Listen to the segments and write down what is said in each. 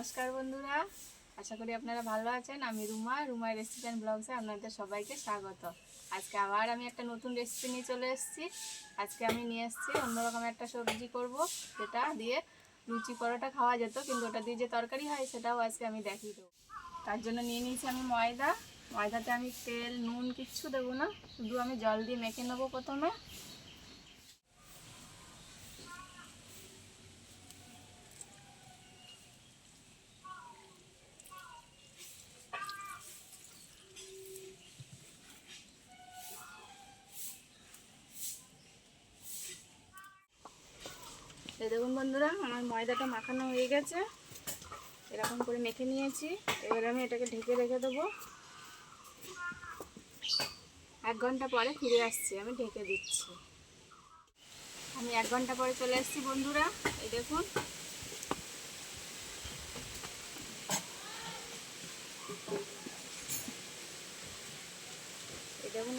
নমস্কার বন্ধুরা, আশা করি আপনারা ভালো আছেন। আমি রুমা রেসিপি অ্যান্ড ব্লগসে আপনাদের সবাইকে স্বাগত। আজকে আবার আমি একটা নতুন রেসিপি নিয়ে চলে এসেছি। আজকে আমি নিয়ে এসেছি অন্যরকম একটা সবজি করব, যেটা দিয়ে লুচি পরোটা খাওয়া যেত, কিন্তু ওটা দিয়ে যে তরকারি হয় সেটাও আজকে আমি দেখিয়ে দেবো। তার জন্য নিয়ে নিয়েছি আমি ময়দাতে আমি তেল নুন কিচ্ছু দেবো না, শুধু আমি জল দিয়ে মেখে নেবো প্রথমে। এই দেখুন বন্ধুরা, আমার ময়দাটা মাখানো হয়ে গেছে, এরকম করে মেখে নিয়েছি। এবার আমি এটাকে ঢেকে রেখে দেবো। 1 ঘন্টা পরে ফিরে আসছি, আমি ঢেকে দিচ্ছি। আমি 1 ঘন্টা পরে চলে আসছি বন্ধুরা। এই দেখুন,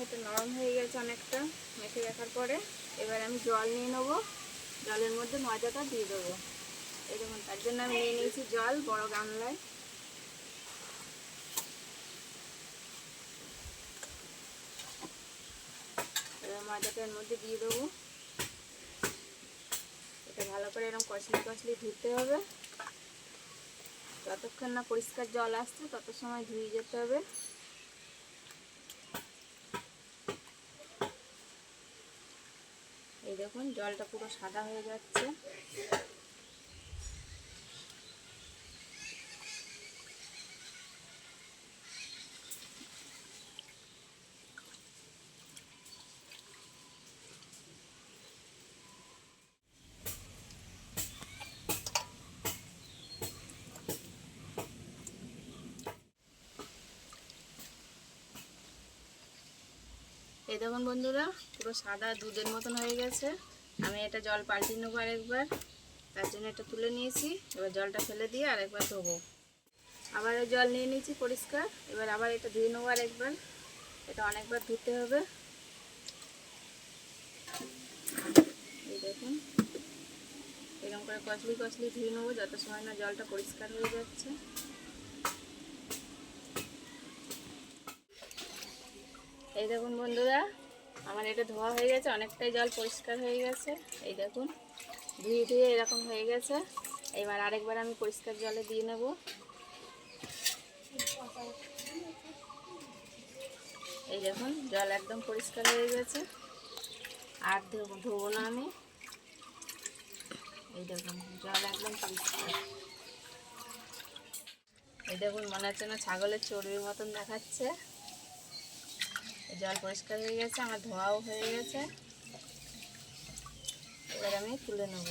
এটা নরম হয়ে গেছে অনেকটা মেখে রাখার পরে। এবার আমি জল নিয়ে নেবো, জলের মধ্যে ময়দাটা দিয়ে দেবো। এই দেখুন, তার জন্য আমি নিয়ে নিয়েছি জল বড় গামলায়। এবার ময়দাটা এর মধ্যে দিয়ে দেবো। এটা ভালো করে এরকম কষলি ধুতে হবে। যতক্ষণ না পরিষ্কার জল আসছে তত সময় ধুয়ে যেতে হবে। এই দেখুন, জলটা পুরো সাদা হয়ে যাচ্ছে। এই দেখুন বন্ধুরা, পুরো সাদা দুধের মতন হয়ে গেছে। আমি এটা জল পাল্টে নেবো আরেকবার, তার জন্য এটা তুলে নিয়েছি। এবার জলটা ফেলে দিয়ে আরেকবার ধোবো। আবার জল নিয়ে নিয়েছি পরিষ্কার। এবার আবার এটা ধুয়ে নেবো আরেকবার। এটা অনেকবার ধুতে হবে। এই দেখুন, এরকম করে কচলি ধুয়ে নেবো যত সময় না জলটা পরিষ্কার হয়ে যাচ্ছে। এই দেখুন বন্ধুরা, আমার এটা ধোয়া হয়ে গেছে, অনেকটাই জল পরিষ্কার হয়ে গেছে। এই দেখুন, ধুয়ে এরকম হয়ে গেছে। এবার আরেকবার আমি পরিষ্কার জলে দিয়ে নেব। এই দেখুন, জল একদম পরিষ্কার হয়ে গেছে, আর ধোবো না আমি। এই দেখুন, জল একদম পরিষ্কার। এই দেখুন, মনে হচ্ছে না ছাগলের চর্বির মতন দেখাচ্ছে। জল পরিষ্কার হয়ে গেছে, আমার ধোয়াও হয়ে গেছে। এবার আমি তুলে নেব।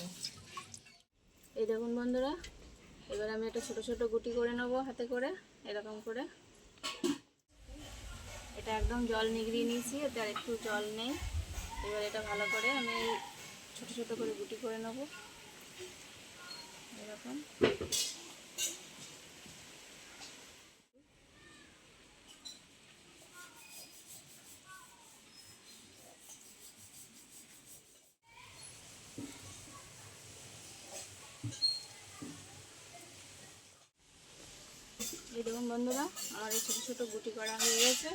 এই দেখুন বন্ধুরা, এবার আমি এটা ছোট ছোট গুটি করে নেব হাতে করে, এরকম করে। এটা একদম জল নিগড়িয়ে নিয়েছি, এতে আর একটু জল নেই। এবার এটা ভালো করে আমি ছোট ছোট করে গুটি করে নেব, এরকম। এই দেখুন বন্ধুরা, আমার এই ছোটো ছোটো গুটি করা হয়ে গেছে।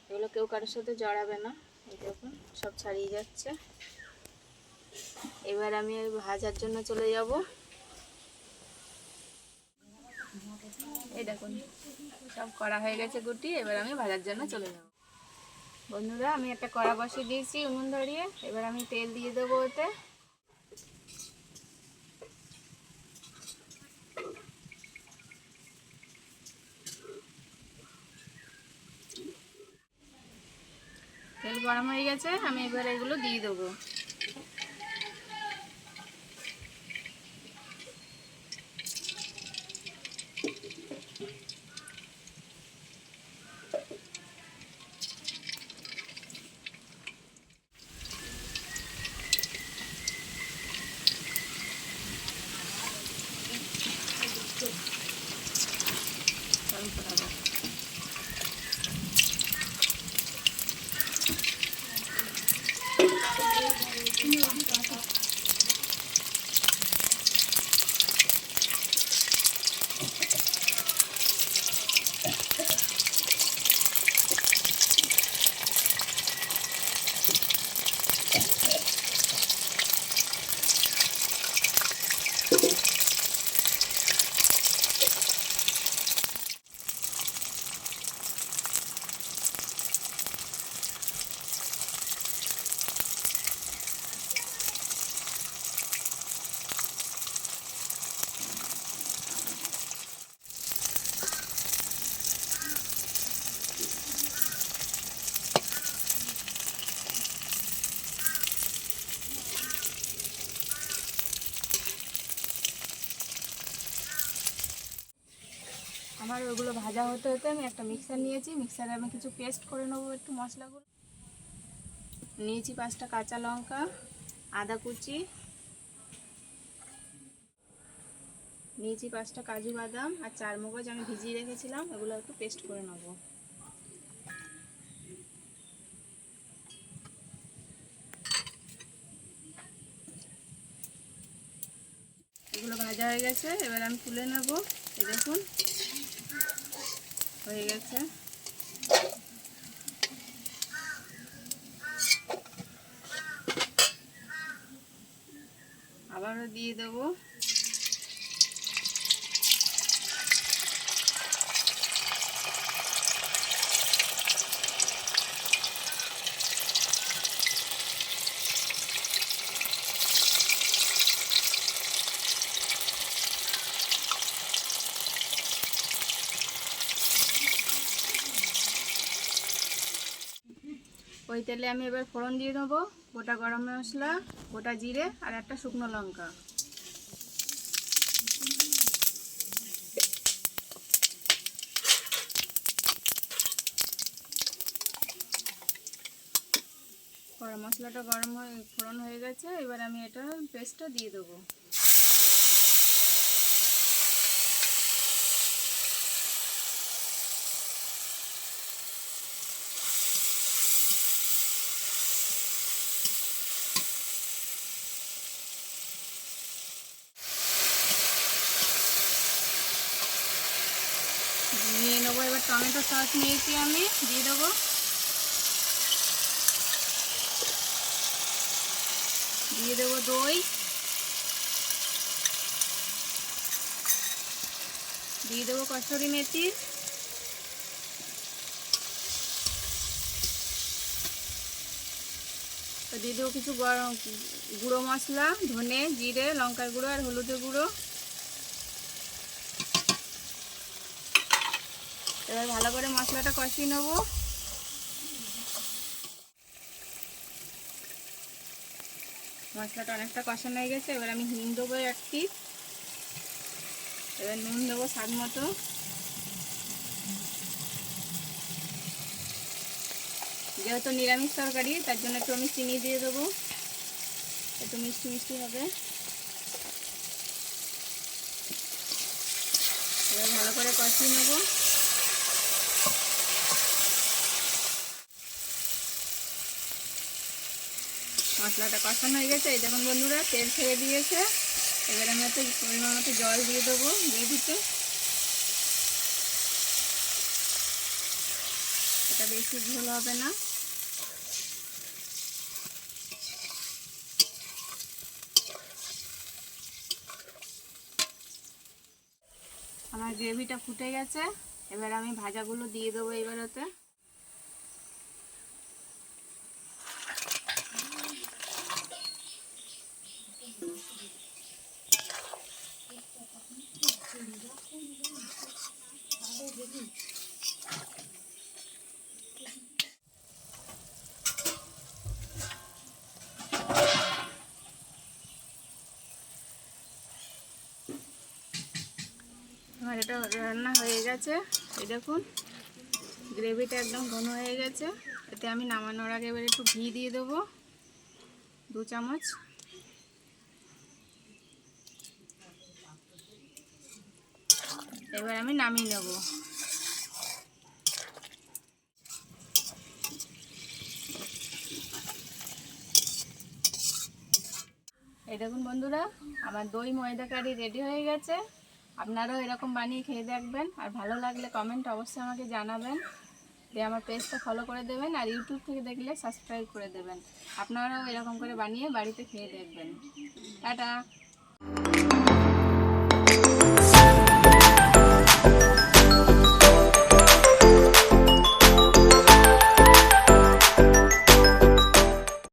এগুলো কেউ কারোর সাথে জড়াবে না। এই দেখুন, সব ছাড়িয়ে যাচ্ছে। এবার আমি ভাজার জন্য চলে যাব। এই দেখুন, সব করা হয়ে গেছে গুটি। এবার আমি ভাজার জন্য চলে যাব। বন্ধুরা, আমি একটা কড়া বসিয়ে দিয়েছি উনুন ধরিয়ে। এবার আমি তেল দিয়ে দেবো ওতে। তেল গরম হয়ে গেছে, আমি এবার এগুলো দিয়ে দেবো। আমার ওগুলো ভাজা হতে হতে আমি একটা মিক্সার নিয়েছি, মিক্সারে আমি কিছু পেস্ট করে নেবো একটু মশলাগুলো। নিয়েছি 5টা কাঁচা লঙ্কা, আদা কুচি, নিয়েছি 5টা কাজু বাদাম আর 4 মগজ আমি ভিজিয়ে রেখেছিলাম, এগুলো একটু পেস্ট করে নেবো। এগুলো ভাজা হয়ে গেছে, এবার আমি তুলে নেব। এই দেখুন হয়ে গেছে। আবারও দিয়ে দেবো। ওই তেলে আমি এবার ফোড়ন দিয়ে দেবো, গোটা গরম মশলা, গোটা জিরে আর একটা শুকনো লঙ্কা। গরম মশলাটা ফোড়ন হয়ে গেছে, এবার আমি এটা পেস্টটা দিয়ে দেবো। নিয়ে নেবো এবার টমেটো সস নিয়েছি আমি, দিয়ে দেবো। দিয়ে দেবো দই, দিয়ে দেবো কসুরি মেথি, দিয়ে দেবো কিছু গুঁড়ো মশলা, ধনে, জিরে, লঙ্কার গুঁড়ো আর হলুদের গুঁড়ো। এবার ভালো করে মশলাটা কষিয়ে নেবো। মশলাটা অনেকটা কষানো হয়ে গেছে, এবার আমি হিং দেবো একটি, এবার নুন দেবো স্বাদ মতো। যেহেতু নিরামিষ তরকারি তার জন্য একটু আমি চিনি দিয়ে দেবো, একটু মিষ্টি মিষ্টি হবে। এবার ভালো করে কষিয়ে নেবো। মশলাটা কষানো হয়ে গেছে, এই দেখুন বন্ধুরা তেল ছেড়ে দিয়েছে। এবার আমি একটু পরিমাণ মতো জল দিয়ে দেবো, দিয়ে দিতে। এটা বেশি ঝোল হবে না। আমার গ্রেভিটা ফুটে গেছে, এবার আমি ভাজাগুলো দিয়ে দেবো এবার ওতে। আমার এটা রান্না হয়ে গেছে, এই দেখুন গ্রেভিটা একদম ঘন হয়ে গেছে। এতে আমি নামানোর আগে এবার একটু ঘি দিয়ে দেবো, 2 চামচ। এবার আমি নামিয়ে নেব। এই দেখুন বন্ধুরা আমার দই ময়দা কারি রেডি হয়ে গেছে। আপনারাও এরকম বানিয়ে খেয়ে দেখবেন, আর ভালো লাগলে কমেন্ট অবশ্যই আমাকে জানাবেন। দিয়ে আমার পেজটা ফলো করে দেবেন, আর ইউটিউব থেকে দেখলে সাবস্ক্রাইব করে দেবেন। আপনারাও এরকম করে বানিয়ে বাড়িতে খেয়ে দেখবেন। টাটা।